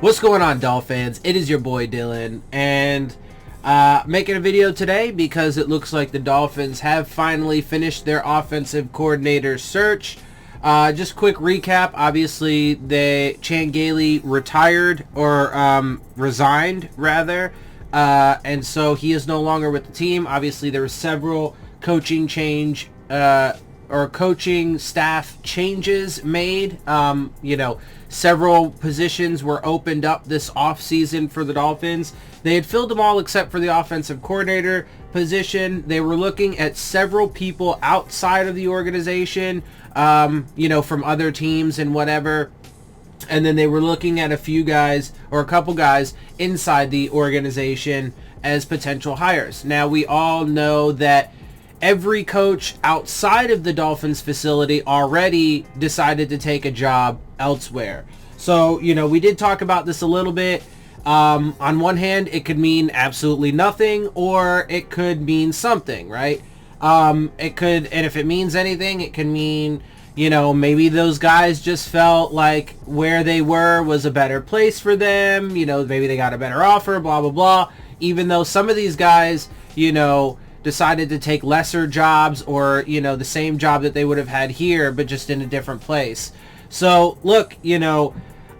What's going on, Dolphins? It is your boy Dillon, and making a video today because it looks like the Dolphins have finally finished their offensive coordinator search. Just quick recap. Obviously, Chan Gailey retired, or resigned rather, and so he is no longer with the team. Obviously, there were several coaching staff changes made. Several positions were opened up this offseason for the Dolphins. They had filled them all except for the offensive coordinator position. They were looking at several people outside of the organization, from other teams and whatever. And then they were looking at a few guys, or a couple guys, inside the organization as potential hires. Now, we all know that every coach outside of the Dolphins facility already decided to take a job elsewhere. So, we did talk about this a little bit. On one hand, it could mean absolutely nothing, or it could mean something, right? And if it means anything, it can mean, maybe those guys just felt like where they were was a better place for them. Maybe they got a better offer, blah, blah, blah. Even though some of these guys, decided to take lesser jobs, or the same job that they would have had here but just in a different place. So look,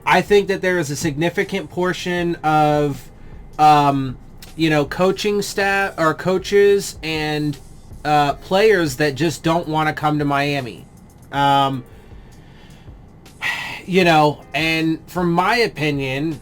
I think that there is a significant portion of coaching staff or coaches and players that just don't want to come to Miami. And from my opinion,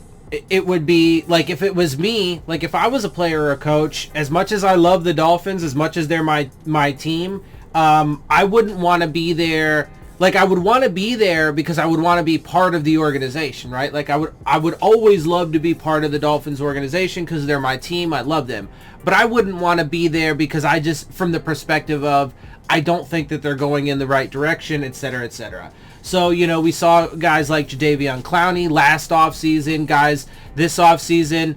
it would be like, if it was me, like if I was a player or a coach, as much as I love the Dolphins, as much as they're my team, I wouldn't want to be there. Like, I would want to be there because I would want to be part of the organization, right? Like, I would always love to be part of the Dolphins organization because they're my team. I love them. But I wouldn't want to be there because I just, from the perspective of, I don't think that they're going in the right direction, et cetera, et cetera. So, we saw guys like Jadeveon Clowney last offseason, guys this offseason,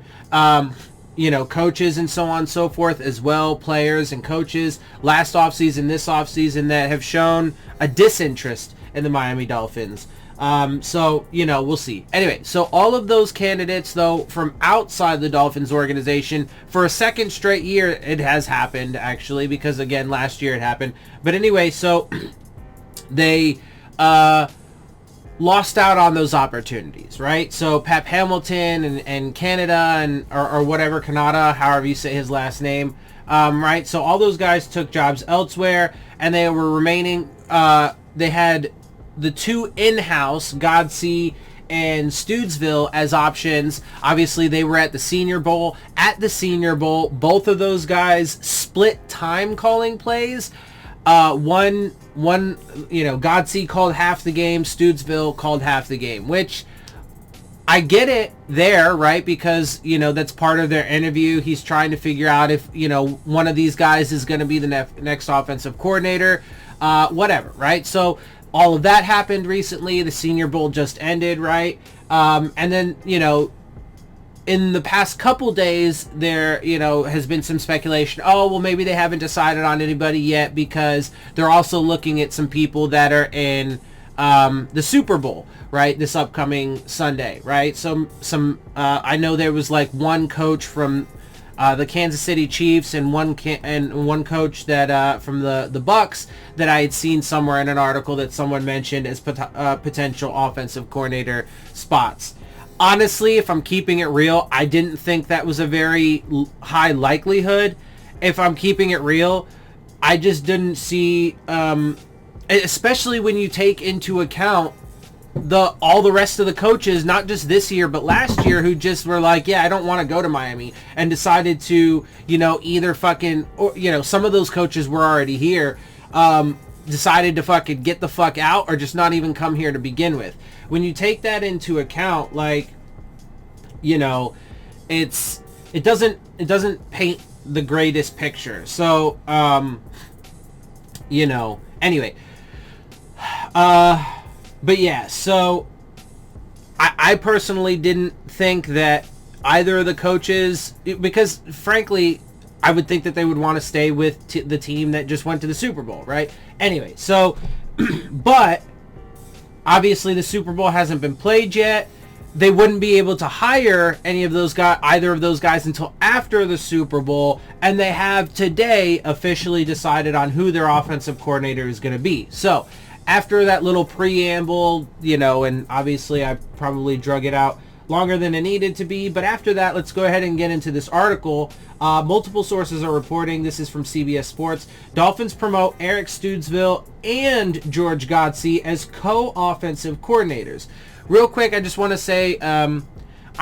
coaches and so on and so forth as well, players and coaches last offseason, this offseason, that have shown a disinterest in the Miami Dolphins. So, we'll see. Anyway, so all of those candidates, though, from outside the Dolphins organization, for a second straight year, it has happened, actually, because, again, last year it happened. But anyway, so they lost out on those opportunities, right? So Pep Hamilton and Canada, or whatever, Canada, however you say his last name, right? So all those guys took jobs elsewhere, and they were remaining. They had the two in-house, Godsey and Stoodsville, as options. Obviously, they were at the Senior Bowl. At the Senior Bowl, both of those guys split time calling plays. One, Godsey called half the game, Stoodsville called half the game, which I get it there, right? Because, that's part of their interview. He's trying to figure out if, one of these guys is going to be the next offensive coordinator, whatever, right? So all of that happened recently. The Senior Bowl just ended, right? And then, in the past couple days, there, has been some speculation. Oh, well, maybe they haven't decided on anybody yet because they're also looking at some people that are in the Super Bowl, right, this upcoming Sunday, right? So I know there was like one coach from the Kansas City Chiefs and one coach that from the Bucks that I had seen somewhere in an article that someone mentioned as potential offensive coordinator spots. Honestly, if I'm keeping it real, I didn't think that was a very high likelihood. If I'm keeping it real, I just didn't see, especially when you take into account all the rest of the coaches, not just this year, but last year, who just were like, yeah, I don't want to go to Miami, and decided to, either fucking, or, some of those coaches were already here, decided to fucking get the fuck out, or just not even come here to begin with. When you take that into account, like, it doesn't paint the greatest picture. So, anyway, but yeah, so I personally didn't think that either of the coaches, because frankly, I would think that they would want to stay with the team that just went to the Super Bowl, right? Anyway, so, but obviously the Super Bowl hasn't been played yet. they wouldn't be able to hire either of those guys until after the Super Bowl, and they have today officially decided on who their offensive coordinator is going to be. So after that little preamble, and obviously I probably drug it out longer than it needed to be, but after that, let's go ahead and get into this article. Multiple sources are reporting, this is from CBS Sports, Dolphins promote Eric Studesville and George Godsey as co-offensive coordinators. Real quick, I just want to say, I'm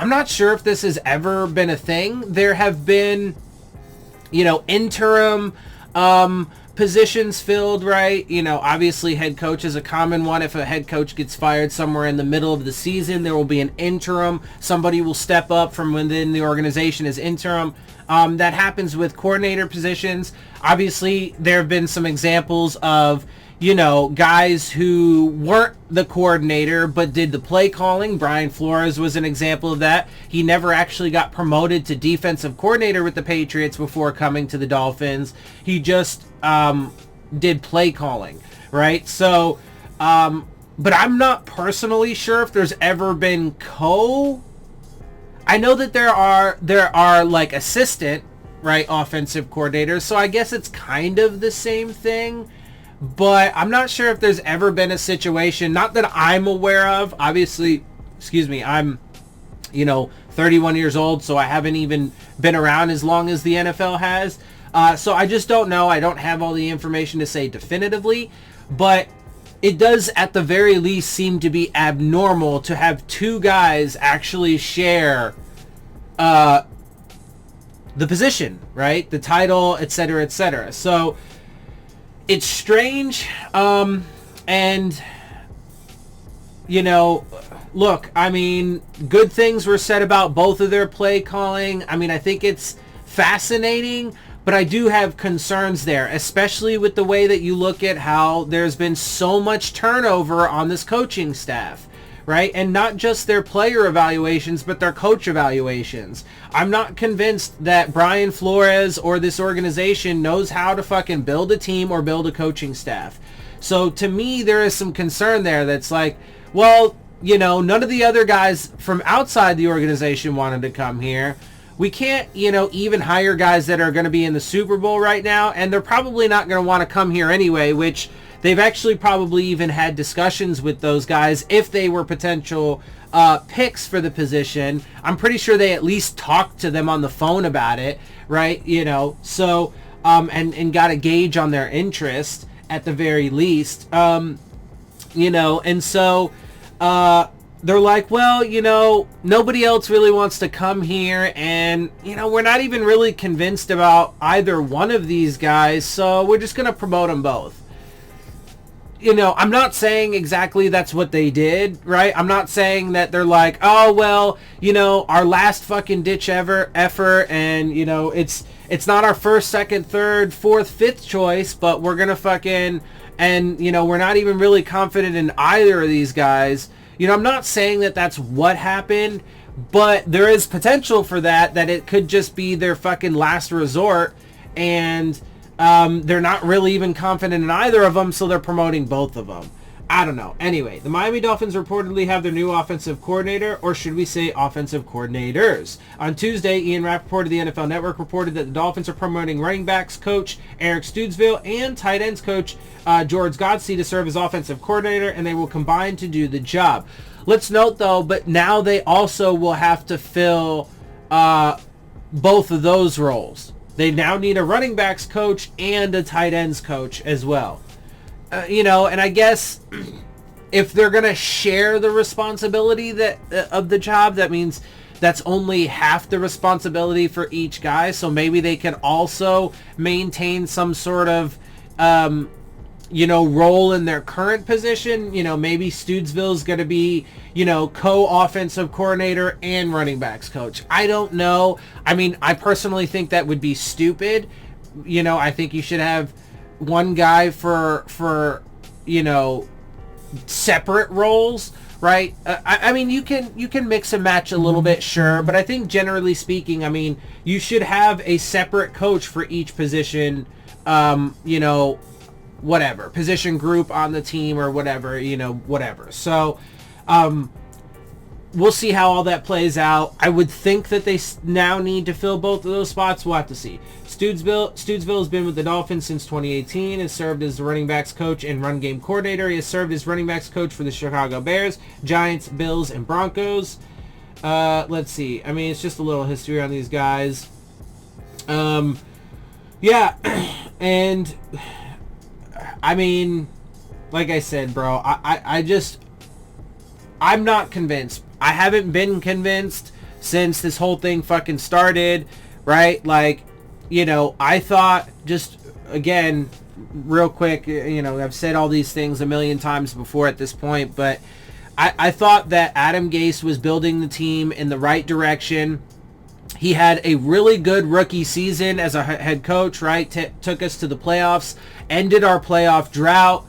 not sure if this has ever been a thing. There have been, interim positions filled, right? Obviously head coach is a common one. If a head coach gets fired somewhere in the middle of the season, there will be an interim. Somebody will step up from within the organization as interim. That happens with coordinator positions. Obviously, there have been some examples of guys who weren't the coordinator but did the play calling. Brian Flores was an example of that. He never actually got promoted to defensive coordinator with the Patriots before coming to the Dolphins. He just did play calling, right? So, but I'm not personally sure if there's ever been I know that there are like assistant, right, offensive coordinators, so I guess it's kind of the same thing. But I'm not sure if there's ever been a situation, not that I'm aware of. Obviously, I'm, 31 years old, so I haven't even been around as long as the NFL has. So I just don't know. I don't have all the information to say definitively. But it does, at the very least, seem to be abnormal to have two guys actually share the position, right? The title, etc., etc. So it's strange, and look, I mean, good things were said about both of their play calling. I mean, I think it's fascinating, but I do have concerns there, especially with the way that you look at how there's been so much turnover on this coaching staff, right? And not just their player evaluations, but their coach evaluations. I'm not convinced that Brian Flores or this organization knows how to fucking build a team or build a coaching staff. So to me, there is some concern there that's like, well, none of the other guys from outside the organization wanted to come here. We can't, even hire guys that are going to be in the Super Bowl right now, and they're probably not going to want to come here anyway, which they've actually probably even had discussions with those guys if they were potential picks for the position. I'm pretty sure they at least talked to them on the phone about it, right? So, and got a gauge on their interest at the very least, and so they're like, well, nobody else really wants to come here, and, we're not even really convinced about either one of these guys, so we're just going to promote them both. I'm not saying exactly that's what they did, right? I'm not saying that they're like, oh, well, our last fucking ditch effort, and, it's not our first, second, third, fourth, fifth choice, but we're going to fucking, and, we're not even really confident in either of these guys. I'm not saying that that's what happened, but there is potential for that it could just be their fucking last resort, and they're not really even confident in either of them, so they're promoting both of them. I don't know. Anyway, the Miami Dolphins reportedly have their new offensive coordinator, or should we say offensive coordinators. On Tuesday, Ian Rappaport of the NFL Network reported that the Dolphins are promoting running backs coach Eric Studesville and tight ends coach George Godsey to serve as offensive coordinator, and they will combine to do the job. Let's note, though, but now they also will have to fill both of those roles. They now need a running backs coach and a tight ends coach as well. And I guess if they're going to share the responsibility of the job, that means that's only half the responsibility for each guy. So maybe they can also maintain some sort of, role in their current position. Maybe Studesville's going to be, co-offensive coordinator and running backs coach. I don't know. I mean, I personally think that would be stupid. I think you should have one guy for separate roles, right? I mean, you can mix and match a little bit, sure, but I think generally speaking, I mean, you should have a separate coach for each position, whatever position group on the team or whatever, whatever. So we'll see how all that plays out. I would think that they now need to fill both of those spots. We'll have to see. Stoodsville has been with the Dolphins since 2018, has served as the running backs coach and run game coordinator. He has served as running backs coach for the Chicago Bears, Giants, Bills, and Broncos. Let's see. I mean, it's just a little history on these guys. Yeah, and I mean, like I said, bro, I'm not convinced. I haven't been convinced since this whole thing fucking started, right? Like, you know, I thought, just again, real quick, you know, I've said all these things a million times before at this point, but I thought that Adam Gase was building the team in the right direction. He had a really good rookie season as a head coach, right? Took us to the playoffs, ended our playoff drought,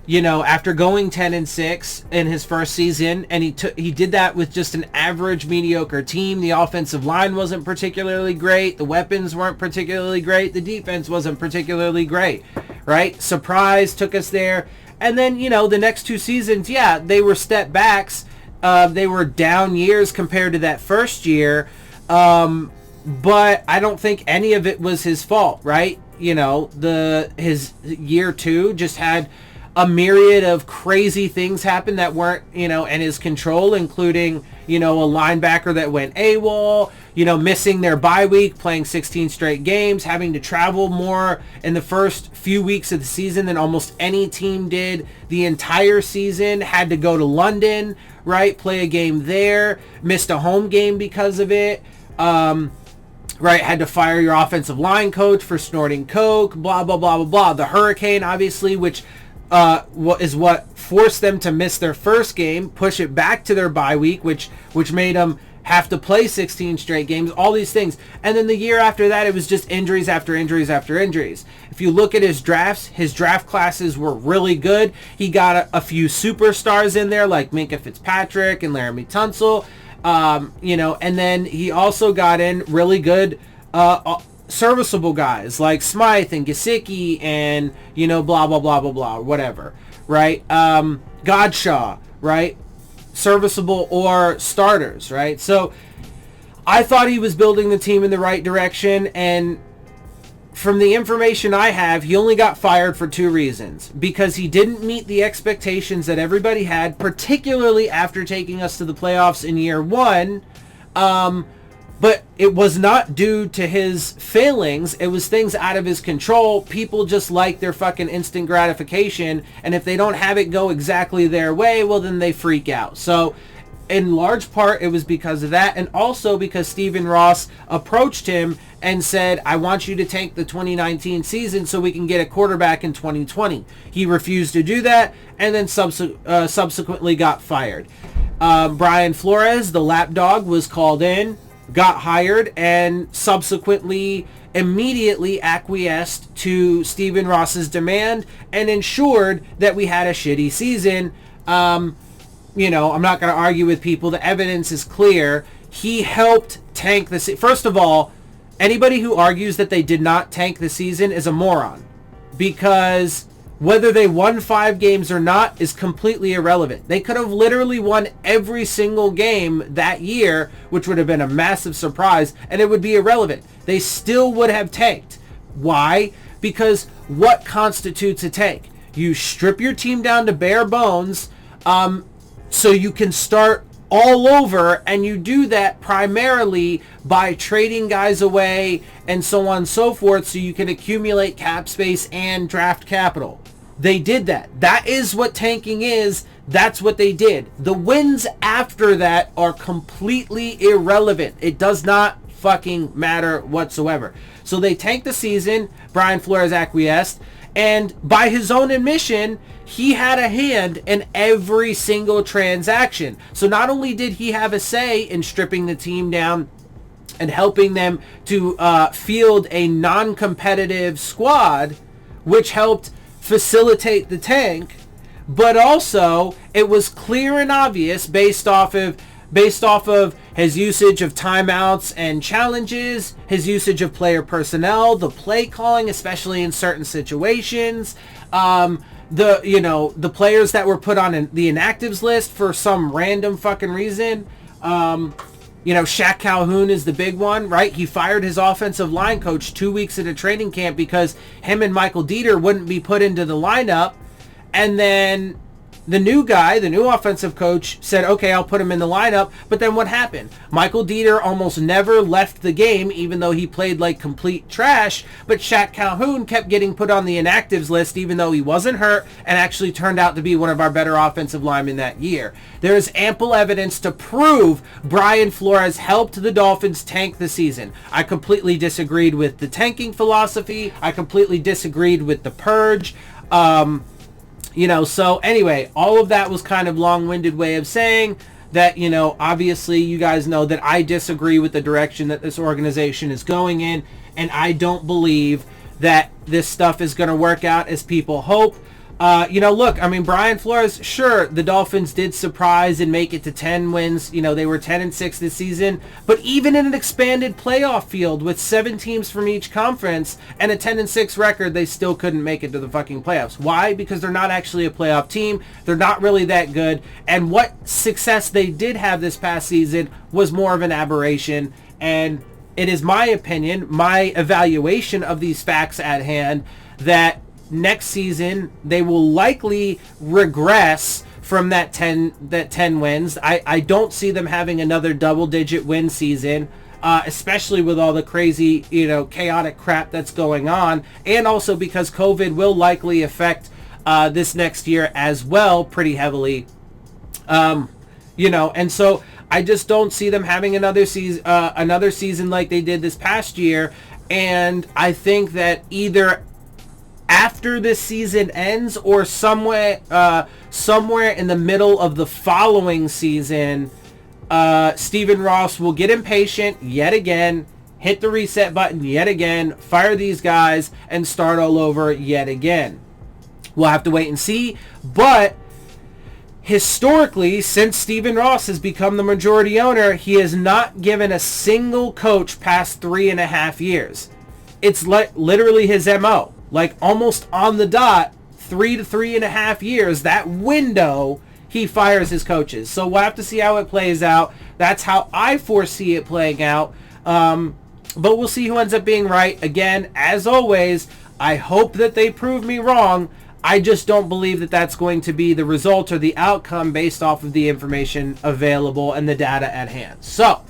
you know, after going 10-6 in his first season, and he did that with just an average, mediocre team. The offensive line wasn't particularly great. The weapons weren't particularly great. The defense wasn't particularly great, right? Surprise, took us there. And then, you know, the next two seasons, yeah, they were step backs. They were down years compared to that first year. But I don't think any of it was his fault, right? You know, his year two just had a myriad of crazy things happen that weren't, you know, in his control, including, you know, a linebacker that went AWOL, you know, missing their bye week, playing 16 straight games, having to travel more in the first few weeks of the season than almost any team did the entire season, had to go to London, right, play a game there, missed a home game because of it, right, had to fire your offensive line coach for snorting coke, blah, blah, blah, blah, blah. The hurricane, obviously, which is what forced them to miss their first game, push it back to their bye week, which made them have to play 16 straight games, all these things. And then the year after that, it was just injuries after injuries after injuries. If you look at his drafts, his draft classes were really good. He got a few superstars in there like Minkah Fitzpatrick and Laramie Tunsil, you know, and then he also got in really good serviceable guys like Smythe and Gesicki and, you know, blah, blah, blah, blah, blah, whatever, right? Godshaw, right? Serviceable or starters, right? So I thought he was building the team in the right direction, and from the information I have, he only got fired for two reasons. Because he didn't meet the expectations that everybody had, particularly after taking us to the playoffs in year one, but it was not due to his failings. It was things out of his control. People just like their fucking instant gratification. And if they don't have it go exactly their way, well, then they freak out. So in large part, it was because of that. And also because Stephen Ross approached him and said, I want you to tank the 2019 season so we can get a quarterback in 2020. He refused to do that and then subsequently got fired. Brian Flores, the lapdog, was called in, got hired, and subsequently immediately acquiesced to Stephen Ross's demand and ensured that we had a shitty season. You know, I'm not going to argue with people. The evidence is clear. He helped tank the season. First of all, anybody who argues that they did not tank the season is a moron, because whether they won 5 games or not is completely irrelevant. They could have literally won every single game that year, which would have been a massive surprise, and it would be irrelevant. They still would have tanked. Why? Because what constitutes a tank? You strip your team down to bare bones so you can start all over, and you do that primarily by trading guys away and so on and so forth, so you can accumulate cap space and draft capital. They did that. That is what tanking is. That's what they did. The wins after that are completely irrelevant. It does not fucking matter whatsoever. So they tanked the season. Brian Flores acquiesced, and by his own admission, he had a hand in every single transaction. So not only did he have a say in stripping the team down and helping them to field a non-competitive squad, which helped facilitate the tank, but also it was clear and obvious based off of his usage of timeouts and challenges, his usage of player personnel, the play calling, especially in certain situations, the players that were put on the inactives list for some random fucking reason. Shaq Calhoun is the big one, right? He fired his offensive line coach 2 weeks into training camp because him and Michael Dieter wouldn't be put into the lineup. And then the new guy, the new offensive coach, said, okay, I'll put him in the lineup. But then what happened? Michael Dieter almost never left the game, even though he played like complete trash. But Shaq Calhoun kept getting put on the inactives list, even though he wasn't hurt, and actually turned out to be one of our better offensive linemen that year. There is ample evidence to prove Brian Flores helped the Dolphins tank the season. I completely disagreed with the tanking philosophy. I completely disagreed with the purge. So anyway, all of that was kind of long-winded way of saying that, obviously you guys know that I disagree with the direction that this organization is going in, and I don't believe that this stuff is going to work out as people hope. Look, I mean, Brian Flores, sure, the Dolphins did surprise and make it to 10 wins. They were 10-6 this season. But even in an expanded playoff field with 7 teams from each conference and a 10-6 record, they still couldn't make it to the fucking playoffs. Why? Because they're not actually a playoff team. They're not really that good. And what success they did have this past season was more of an aberration. And it is my opinion, my evaluation of these facts at hand, that next season they will likely regress from that 10 wins. I don't see them having another double-digit win season, especially with all the crazy, chaotic crap that's going on, and also because COVID will likely affect this next year as well pretty heavily. And so I just don't see them having another season like they did this past year. And I think that either after this season ends or somewhere in the middle of the following season, Stephen Ross will get impatient yet again, hit the reset button yet again, fire these guys, and start all over yet again. We'll have to wait and see. But historically, since Stephen Ross has become the majority owner, he has not given a single coach past 3.5 years. It's literally his MO. Like almost on the dot, 3 to 3.5 years, that window, he fires his coaches. So we'll have to see how it plays out. That's how I foresee it playing out. But we'll see who ends up being right. Again, as always, I hope that they prove me wrong. I just don't believe that that's going to be the result or the outcome based off of the information available and the data at hand. So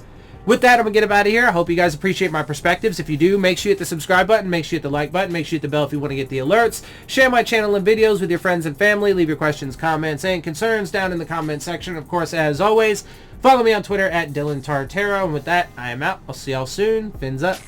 with that, I'm going to get up out of here. I hope you guys appreciate my perspectives. If you do, make sure you hit the subscribe button. Make sure you hit the like button. Make sure you hit the bell if you want to get the alerts. Share my channel and videos with your friends and family. Leave your questions, comments, and concerns down in the comment section. Of course, as always, follow me on Twitter at Dillon Tartaro. And with that, I am out. I'll see y'all soon. Fins up.